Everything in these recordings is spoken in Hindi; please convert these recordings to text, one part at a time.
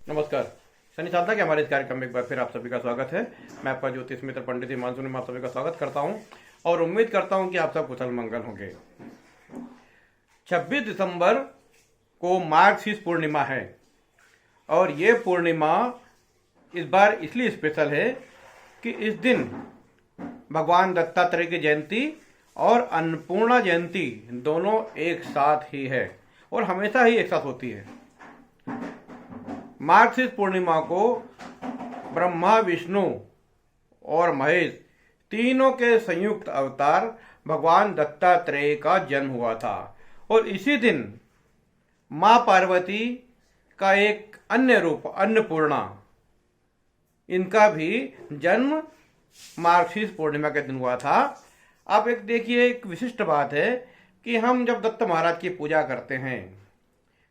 नमस्कार। शनि साधना के हमारे इस कार्यक्रम में एक बार फिर आप सभी का स्वागत है। मैं आपका ज्योतिष मित्र पंडित हिमांशु में आप सभी का स्वागत करता हूं और उम्मीद करता हूं कि आप सब कुशल मंगल होंगे। 26 दिसंबर को मार्गशीर्ष पूर्णिमा है और ये पूर्णिमा इस बार इसलिए स्पेशल है कि इस दिन भगवान दत्तात्रेय की जयंती और अन्नपूर्णा जयंती दोनों एक साथ ही है और हमेशा ही एक साथ होती है। मार्गशीर्ष पूर्णिमा को ब्रह्मा, विष्णु और महेश तीनों के संयुक्त अवतार भगवान दत्तात्रेय का जन्म हुआ था और इसी दिन मां पार्वती का एक अन्य रूप अन्नपूर्णा, इनका भी जन्म मार्गशीर्ष पूर्णिमा के दिन हुआ था। आप एक देखिए, एक विशिष्ट बात है कि हम जब दत्त महाराज की पूजा करते हैं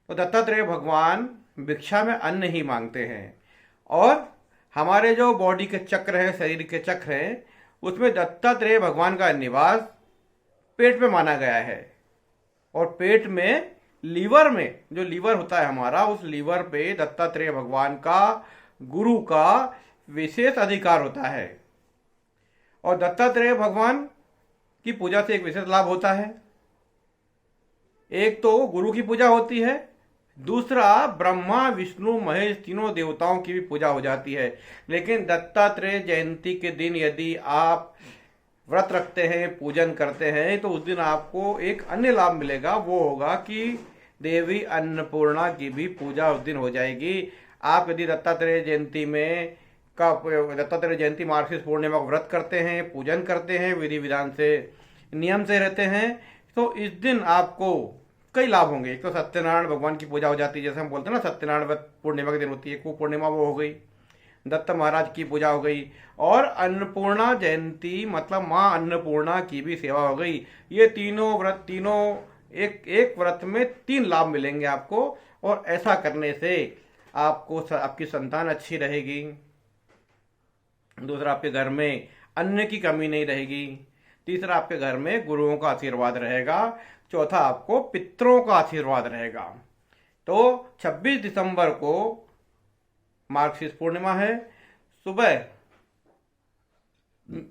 तो दत्तात्रेय भगवान भिक्षा में अन्न ही मांगते हैं और हमारे जो बॉडी के चक्र हैं, शरीर के चक्र हैं, उसमें दत्तात्रेय भगवान का निवास पेट में माना गया है और पेट में लीवर में जो लीवर होता है हमारा, उस लीवर पे दत्तात्रेय भगवान का, गुरु का विशेष अधिकार होता है और दत्तात्रेय भगवान की पूजा से एक विशेष लाभ होता है। एक तो गुरु की पूजा होती है, दूसरा ब्रह्मा, विष्णु, महेश तीनों देवताओं की भी पूजा हो जाती है। लेकिन दत्तात्रेय जयंती के दिन यदि आप व्रत रखते हैं, पूजन करते हैं, तो उस दिन आपको एक अन्य लाभ मिलेगा। वो होगा कि देवी अन्नपूर्णा की भी पूजा उस दिन हो जाएगी। आप यदि दत्तात्रेय जयंती मार्गशीर्ष पूर्णिमा को व्रत करते हैं, पूजन करते हैं, विधि विधान से, नियम से रहते हैं, तो इस दिन आपको कई लाभ होंगे। एक तो सत्यनारायण भगवान की पूजा हो जाती है, जैसे हम बोलते हैं ना, सत्यनारायण व्रत पूर्णिमा के दिन होती है, पूर्णिमा वो हो गई, दत्त महाराज की पूजा हो गई और अन्नपूर्णा जयंती मतलब माँ अन्नपूर्णा की भी सेवा हो गई। ये तीनों एक व्रत में 3 लाभ मिलेंगे आपको और ऐसा करने से आपको आपकी संतान अच्छी रहेगी, दूसरा आपके घर में अन्न की कमी नहीं रहेगी, तीसरा आपके घर में गुरुओं का आशीर्वाद रहेगा, चौथा आपको पितरों का आशीर्वाद रहेगा। तो 26 दिसंबर को मार्गशीर्ष पूर्णिमा है। सुबह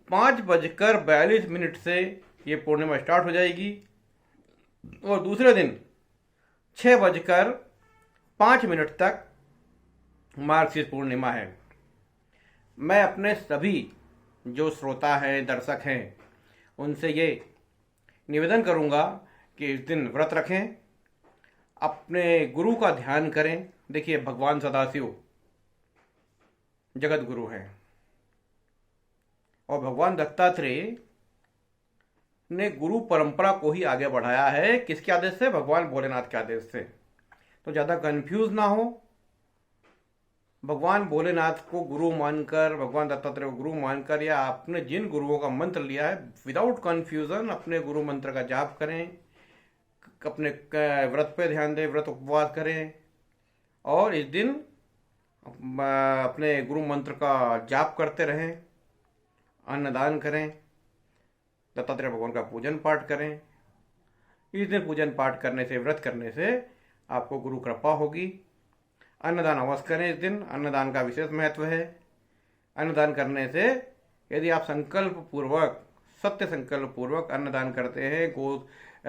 5:42 से ये पूर्णिमा स्टार्ट हो जाएगी और दूसरे दिन 6:05 तक मार्गशीर्ष पूर्णिमा है। मैं अपने सभी जो श्रोता हैं, दर्शक हैं, उनसे ये निवेदन करूंगा कि इस दिन व्रत रखें, अपने गुरु का ध्यान करें। देखिए, भगवान सदाशिव जगत गुरु हैं और भगवान दत्तात्रेय ने गुरु परंपरा को ही आगे बढ़ाया है। किसके आदेश से? भगवान भोलेनाथ के आदेश से। तो ज़्यादा कंफ्यूज ना हो, भगवान भोलेनाथ को गुरु मानकर, भगवान दत्तात्रेय को गुरु मानकर, या आपने जिन गुरुओं का मंत्र लिया है, विदाउट कंफ्यूजन अपने गुरु मंत्र का जाप करें, अपने व्रत पे ध्यान दें, व्रत उपवास करें और इस दिन अपने गुरु मंत्र का जाप करते रहें, अन्नदान करें, दत्तात्रेय भगवान का पूजन पाठ करें। इस दिन पूजन पाठ करने से, व्रत करने से आपको गुरु कृपा होगी। अन्नदान अवश्य करें इस दिन, अन्नदान का विशेष महत्व है। अन्नदान करने से यदि आप संकल्प पूर्वक, सत्य संकल्प पूर्वक अन्नदान करते हैं,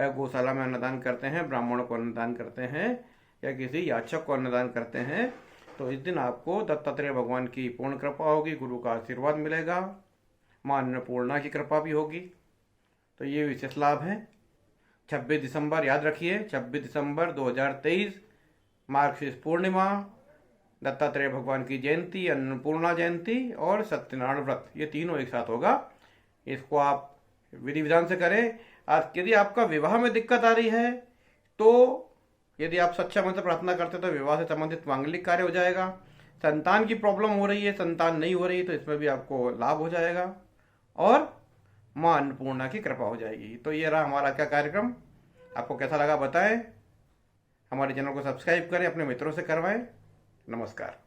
गौशाला में अन्नदान करते हैं, ब्राह्मणों को अन्नदान करते हैं या किसी याचक को अन्नदान करते हैं, तो इस दिन आपको दत्तात्रेय भगवान की पूर्ण कृपा होगी, गुरु का आशीर्वाद मिलेगा, माँ अन्नपूर्णा की कृपा भी होगी। तो ये विशेष लाभ है। 26 दिसंबर याद रखिए, 26 दिसंबर 2023 मार्गशीर्ष पूर्णिमा, दत्तात्रेय भगवान की जयंती, अन्नपूर्णा जयंती और सत्यनारायण व्रत, ये तीनों एक साथ होगा। इसको आप विधि विधान से करें। आज यदि आपका विवाह में दिक्कत आ रही है, तो यदि आप सच्चा मन से प्रार्थना करते तो विवाह से संबंधित मांगलिक कार्य हो जाएगा। संतान की प्रॉब्लम हो रही है, संतान नहीं हो रही, तो इसमें भी आपको लाभ हो जाएगा और माँ अन्नपूर्णा की कृपा हो जाएगी। तो ये रहा हमारा क्या कार्यक्रम। आपको कैसा लगा बताएं। हमारे चैनल को सब्सक्राइब करें, अपने मित्रों से करवाएं। नमस्कार।